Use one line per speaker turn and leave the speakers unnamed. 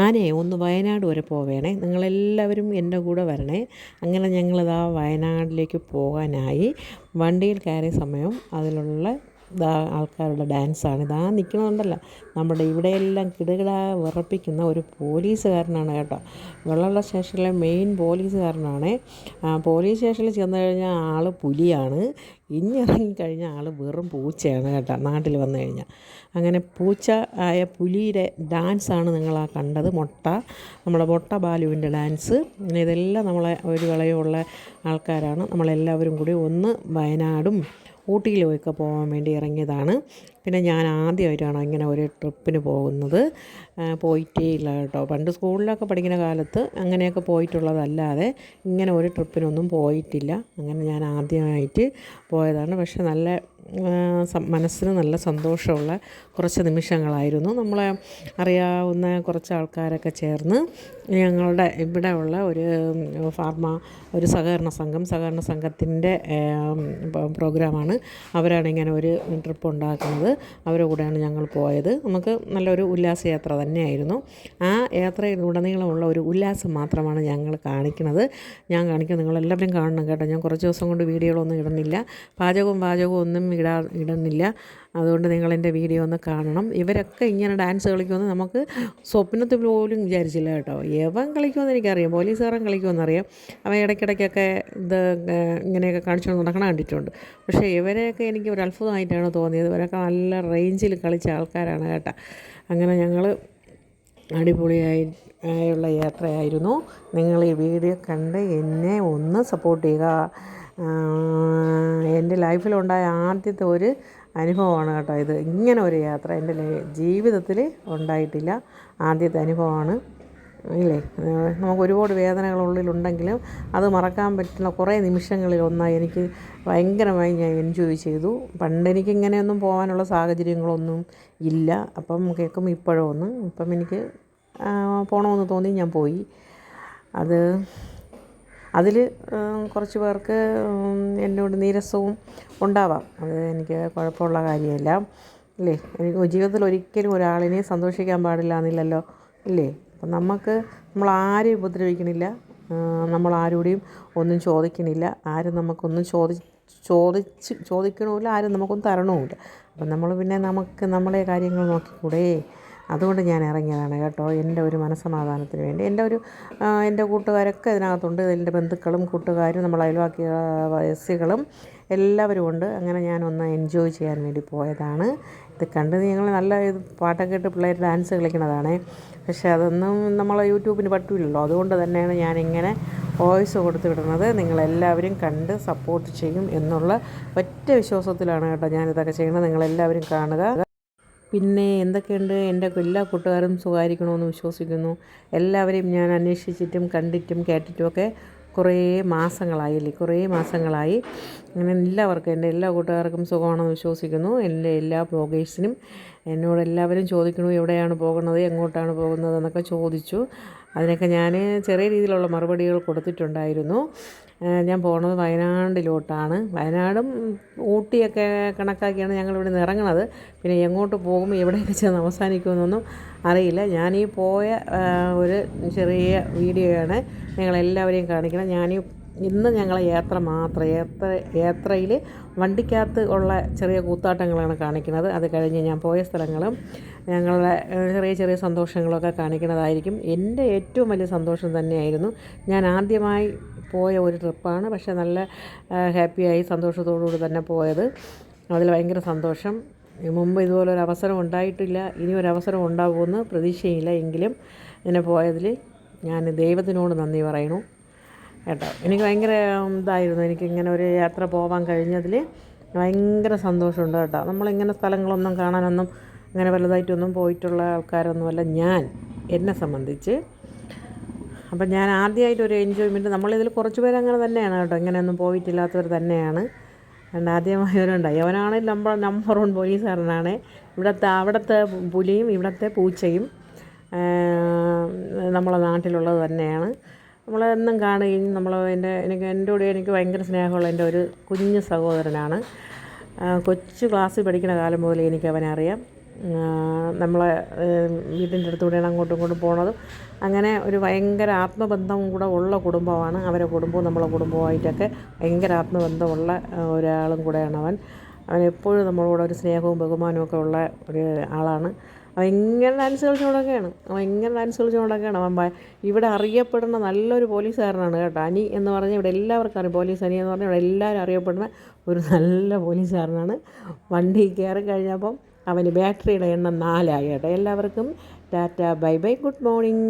ഞാനേ ഒന്ന് വയനാട് വരെ പോവേണേ, നിങ്ങളെല്ലാവരും എൻ്റെ കൂടെ വരണേ. അങ്ങനെ ഞങ്ങളിതാ വയനാട്ടിലേക്ക് പോകാനായി വണ്ടിയിൽ കയറിയ സമയം അതിലുള്ള ആൾക്കാരുടെ ഡാൻസാണ്. ഇതാ നിൽക്കണമുണ്ടല്ലോ, നമ്മുടെ ഇവിടെയെല്ലാം കിടുകിട വിറപ്പിക്കുന്ന ഒരു പോലീസുകാരനാണ് കേട്ടോ. വെള്ളമുള്ള സ്റ്റേഷനിലെ മെയിൻ പോലീസുകാരനാണ്. പോലീസ് സ്റ്റേഷനിൽ ചെന്ന് കഴിഞ്ഞാൽ ആൾ പുലിയാണ്, ഇനി ഇറങ്ങിക്കഴിഞ്ഞാൽ ആൾ വെറും പൂച്ചയാണ് കേട്ടോ. നാട്ടിൽ വന്നു കഴിഞ്ഞാൽ അങ്ങനെ പൂച്ച ആയ പുലിയുടെ ഡാൻസാണ് നിങ്ങളാ കണ്ടത്. നമ്മുടെ മൊട്ട ബാലുവിൻ്റെ ഡാൻസ്. ഇതെല്ലാം നമ്മളെ ഒരു വിളയുള്ള ആൾക്കാരാണ്. നമ്മളെല്ലാവരും കൂടി ഒന്ന് വയനാടും ഊട്ടിയിലുമൊക്കെ പോകാൻ വേണ്ടി ഇറങ്ങിയതാണ്. പിന്നെ ഞാൻ ആദ്യമായിട്ടാണ് ഇങ്ങനെ ഒരു ട്രിപ്പിന് പോകുന്നത്. പോയിട്ടേ ഇല്ല കേട്ടോ. പണ്ട് സ്കൂളിലൊക്കെ പഠിക്കുന്ന കാലത്ത് അങ്ങനെയൊക്കെ പോയിട്ടുള്ളതല്ലാതെ ഇങ്ങനെ ഒരു ട്രിപ്പിനൊന്നും പോയിട്ടില്ല. അങ്ങനെ ഞാൻ ആദ്യമായിട്ട് പോയതാണ്. പക്ഷെ നല്ല മനസ്സിന് നല്ല സന്തോഷമുള്ള കുറച്ച് നിമിഷങ്ങളായിരുന്നു. നമ്മളെ അറിയാവുന്ന കുറച്ച് ആൾക്കാരൊക്കെ ചേർന്ന് ഞങ്ങളുടെ ഇവിടെ ഉള്ള ഒരു സഹകരണ സംഘത്തിൻ്റെ പ്രോഗ്രാമാണ്. അവരാണ് ഇങ്ങനെ ഒരു ട്രിപ്പ് ഉണ്ടാക്കുന്നത്. അവരുടെ കൂടെയാണ് ഞങ്ങൾ പോയത്. നമുക്ക് നല്ലൊരു ഉല്ലാസയാത്ര തന്നെയായിരുന്നു. ആ യാത്രയിലുടനീളമുള്ള ഒരു ഉല്ലാസം മാത്രമാണ് ഞങ്ങൾ കാണിക്കുന്നത്. ഞാൻ കാണിക്കുന്നത് നിങ്ങളെല്ലാവരും കാണണം കേട്ടോ. ഞാൻ കുറച്ച് ദിവസം കൊണ്ട് വീഡിയോകളൊന്നും ഇടുന്നില്ല, പാചകവും ഒന്നും ഇടുന്നില്ല. അതുകൊണ്ട് നിങ്ങളെൻ്റെ വീഡിയോ ഒന്ന് കാണണം. ഇവരൊക്കെ ഇങ്ങനെ ഡാൻസ് കളിക്കുമെന്ന് നമുക്ക് സ്വപ്നത്തിൽ പോലും വിചാരിച്ചില്ല കേട്ടോ. യവൻ കളിക്കുമെന്ന് എനിക്കറിയാം, പോലീസുകാരൻ കളിക്കുമെന്നറിയാം. അവൻ ഇടയ്ക്കിടയ്ക്കൊക്കെ ഇത് ഇങ്ങനെയൊക്കെ കാണിച്ചുകൊണ്ട് നടക്കണ കണ്ടിട്ടുണ്ട്. പക്ഷേ ഇവരെയൊക്കെ എനിക്ക് ഒരു അത്ഭുതമായിട്ടാണ് തോന്നിയത്. ഇവരൊക്കെ നല്ല റേഞ്ചിൽ കളിച്ച ആൾക്കാരാണ് കേട്ടോ. അങ്ങനെ ഞങ്ങൾ അടിപൊളിയായുള്ള യാത്രയായിരുന്നു. നിങ്ങൾ ഈ വീഡിയോ കണ്ട് എന്നെ ഒന്ന് സപ്പോർട്ട് ചെയ്യുക. എൻ്റെ ലൈഫിലുണ്ടായ ആദ്യത്തെ ഒരു അനുഭവമാണ് കേട്ടോ ഇത്. ഇങ്ങനെ ഒരു യാത്ര എൻ്റെ ജീവിതത്തിൽ ഉണ്ടായിട്ടില്ല, ആദ്യത്തെ അനുഭവമാണ്. ഇല്ലേ, നമുക്ക് ഒരുപാട് വേദനകളുള്ളിലുണ്ടെങ്കിലും അത് മറക്കാൻ പറ്റുന്ന കുറേ നിമിഷങ്ങളിൽ ഒന്നായി എനിക്ക് ഭയങ്കരമായി ഞാൻ എൻജോയ് ചെയ്തു. പണ്ട് എനിക്കിങ്ങനെയൊന്നും പോകാനുള്ള സാഹചര്യങ്ങളൊന്നും ഇല്ല. അപ്പം കേൾക്കുമ്പോൾ ഇപ്പം എനിക്ക് പോകണമെന്ന് തോന്നി, ഞാൻ പോയി. അതിൽ കുറച്ച് പേർക്ക് എന്നോട് നീരസവും ഉണ്ടാവാം. അത് എനിക്ക് കുഴപ്പമുള്ള കാര്യമല്ല. ഇല്ലേ, എനിക്ക് ജീവിതത്തിൽ ഒരിക്കലും ഒരാളിനെ സന്തോഷിക്കാൻ പാടില്ല എന്നില്ലല്ലോ, ഇല്ലേ. അപ്പം നമ്മളാരെയും ഉപദ്രവിക്കണില്ല, നമ്മളാരോടെയും ഒന്നും ചോദിക്കണില്ല, ആരും നമുക്കൊന്നും ചോദിക്കണമില്ല, ആരും നമുക്കൊന്നും തരണവുമില്ല. അപ്പം നമ്മൾ പിന്നെ നമ്മളെ കാര്യങ്ങൾ നോക്കിക്കൂടെ. അതുകൊണ്ട് ഞാൻ ഇറങ്ങിയതാണ് കേട്ടോ, എൻ്റെ ഒരു മനസ്സമാധാനത്തിന് വേണ്ടി. എൻ്റെ കൂട്ടുകാരൊക്കെ ഇതിനകത്തുണ്ട്. എൻ്റെ ബന്ധുക്കളും കൂട്ടുകാരും നമ്മൾ അയൽവാസികളും എല്ലാവരും ഉണ്ട്. അങ്ങനെ ഞാനൊന്ന് എൻജോയ് ചെയ്യാൻ വേണ്ടി പോയതാണ്. ഇത് കണ്ട് ഞങ്ങൾ നല്ല പാട്ടൊക്കെ കേട്ട് പിള്ളേർ ഡാൻസ് കളിക്കണതാണ്. പക്ഷേ അതൊന്നും നമ്മളെ യൂട്യൂബിന് പറ്റില്ലല്ലോ. അതുകൊണ്ട് തന്നെയാണ് ഞാനിങ്ങനെ വോയിസ് കൊടുത്ത് വിടുന്നത്. നിങ്ങളെല്ലാവരും കണ്ട് സപ്പോർട്ട് ചെയ്യും എന്നുള്ള ഒറ്റ വിശ്വാസത്തിലാണ് കേട്ടോ ഞാനിതൊക്കെ ചെയ്യുന്നത്. നിങ്ങളെല്ലാവരും കാണുക. പിന്നെ എന്തൊക്കെയുണ്ട്, എൻ്റെ എല്ലാ കൂട്ടുകാരും സുഖമായിരിക്കണമെന്ന് വിശ്വസിക്കുന്നു. എല്ലാവരെയും ഞാൻ അന്വേഷിച്ചിട്ടും കണ്ടിട്ടും കേട്ടിട്ടുമൊക്കെ കുറേ മാസങ്ങളായി. അങ്ങനെ എൻ്റെ എല്ലാ കൂട്ടുകാർക്കും സുഖമാണെന്ന് വിശ്വസിക്കുന്നു. എൻ്റെ എല്ലാ ബ്ലോഗേഴ്സിനും എന്നോട് എല്ലാവരും ചോദിക്കണു എവിടെയാണ് പോകുന്നത്, എങ്ങോട്ടാണ് പോകുന്നത് എന്നൊക്കെ ചോദിച്ചു. അതിനൊക്കെ ഞാൻ ചെറിയ രീതിയിലുള്ള മറുപടികൾ കൊടുത്തിട്ടുണ്ടായിരുന്നു. ഞാൻ പോകുന്നത് വയനാടിലോട്ടാണ്. വയനാടും ഊട്ടിയൊക്കെ കണക്കാക്കിയാണ് ഞങ്ങളിവിടെ നിന്ന് ഇറങ്ങുന്നത്. പിന്നെ എങ്ങോട്ട് പോകും, എവിടെയൊക്കെ ചെന്ന് അവസാനിക്കുമെന്നൊന്നും അറിയില്ല. ഞാനീ പോയ ഒരു ചെറിയ വീഡിയോയാണ് നിങ്ങളെല്ലാവരെയും കാണിക്കണം. ഇന്ന് ഞങ്ങളെ യാത്രയിൽ വണ്ടിക്കകത്ത് ഉള്ള ചെറിയ കൂത്താട്ടങ്ങളാണ് കാണിക്കുന്നത്. അത് കഴിഞ്ഞ് ഞാൻ പോയ സ്ഥലങ്ങളും ഞങ്ങളുടെ ചെറിയ സന്തോഷങ്ങളൊക്കെ കാണിക്കുന്നതായിരിക്കും. എൻ്റെ ഏറ്റവും വലിയ സന്തോഷം തന്നെയായിരുന്നു. ഞാൻ ആദ്യമായി പോയ ഒരു ട്രിപ്പാണ്. പക്ഷേ നല്ല ഹാപ്പിയായി സന്തോഷത്തോടുകൂടി തന്നെ പോയത്. അതിൽ ഭയങ്കര സന്തോഷം. മുമ്പ് ഇതുപോലൊരു അവസരം ഉണ്ടായിട്ടില്ല, ഇനി ഒരവസരം ഉണ്ടാകുമെന്ന് പ്രതീക്ഷയില്ല. എങ്കിലും ഇങ്ങനെ പോയതിൽ ഞാൻ ദൈവത്തിനോട് നന്ദി പറയണു കേട്ടോ. എനിക്ക് ഭയങ്കര ഇതായിരുന്നു, എനിക്കിങ്ങനെ ഒരു യാത്ര പോകാൻ കഴിഞ്ഞതിൽ ഭയങ്കര സന്തോഷമുണ്ട് കേട്ടോ. നമ്മളിങ്ങനെ സ്ഥലങ്ങളൊന്നും കാണാനൊന്നും അങ്ങനെ വലുതായിട്ടൊന്നും പോയിട്ടുള്ള ആൾക്കാരൊന്നുമല്ല എന്നെ സംബന്ധിച്ച്. അപ്പം ഞാൻ ആദ്യമായിട്ടൊരു എൻജോയ്മെൻറ്റ്, നമ്മളിതിൽ കുറച്ച് പേര് അങ്ങനെ തന്നെയാണ് കേട്ടോ, ഇങ്ങനെയൊന്നും പോയിട്ടില്ലാത്തവർ തന്നെയാണ്. ആദ്യമായവരുണ്ടായി. അവനാണെങ്കിൽ നമ്പർ 1 പോലീസുകാരനാണ്. അവിടുത്തെ പുലിയും ഇവിടുത്തെ പൂച്ചയും നമ്മളെ നാട്ടിലുള്ളത് തന്നെയാണ്. നമ്മളെന്നും കാണുകയും എനിക്ക് ഭയങ്കര സ്നേഹമുള്ള എൻ്റെ ഒരു കുഞ്ഞു സഹോദരനാണ്. കൊച്ചു ക്ലാസ്സിൽ പഠിക്കുന്ന കാലം മുതലേ എനിക്ക് അവനെ അറിയാം. നമ്മളെ വീട്ടിൻ്റെ അടുത്തുകൂടെയാണ് അങ്ങോട്ടും ഇങ്ങോട്ടും പോണത്. അങ്ങനെ ഒരു ഭയങ്കര ആത്മബന്ധം കൂടെ ഉള്ള കുടുംബമാണ് അവരെ കുടുംബവും നമ്മളെ കുടുംബവുമായിട്ടൊക്കെ ഭയങ്കര ആത്മബന്ധമുള്ള ഒരാളും കൂടെയാണ് അവൻ. അവനെപ്പോഴും നമ്മളോട് ഒരു സ്നേഹവും ബഹുമാനവും ഒക്കെ ഉള്ള ഒരു ആളാണ്. അവൻ ഇങ്ങനെ ഡാൻസ് കളിച്ചുകൊണ്ടൊക്കെയാണ് അവൻ ഇവിടെ അറിയപ്പെടുന്ന നല്ലൊരു പോലീസുകാരനാണ് കേട്ടോ. അനി എന്ന് പറഞ്ഞാൽ ഇവിടെ എല്ലാവർക്കും അറിയാം. പോലീസ് അനി എന്ന് പറഞ്ഞാൽ ഇവിടെ എല്ലാവരും അറിയപ്പെടുന്ന ഒരു നല്ല പോലീസുകാരനാണ്. വണ്ടി കയറി കഴിഞ്ഞപ്പം അവന് ബാറ്ററിയുടെ എണ്ണം 4 ആയി കേട്ടോ. എല്ലാവർക്കും Tata, bye bye, good morning.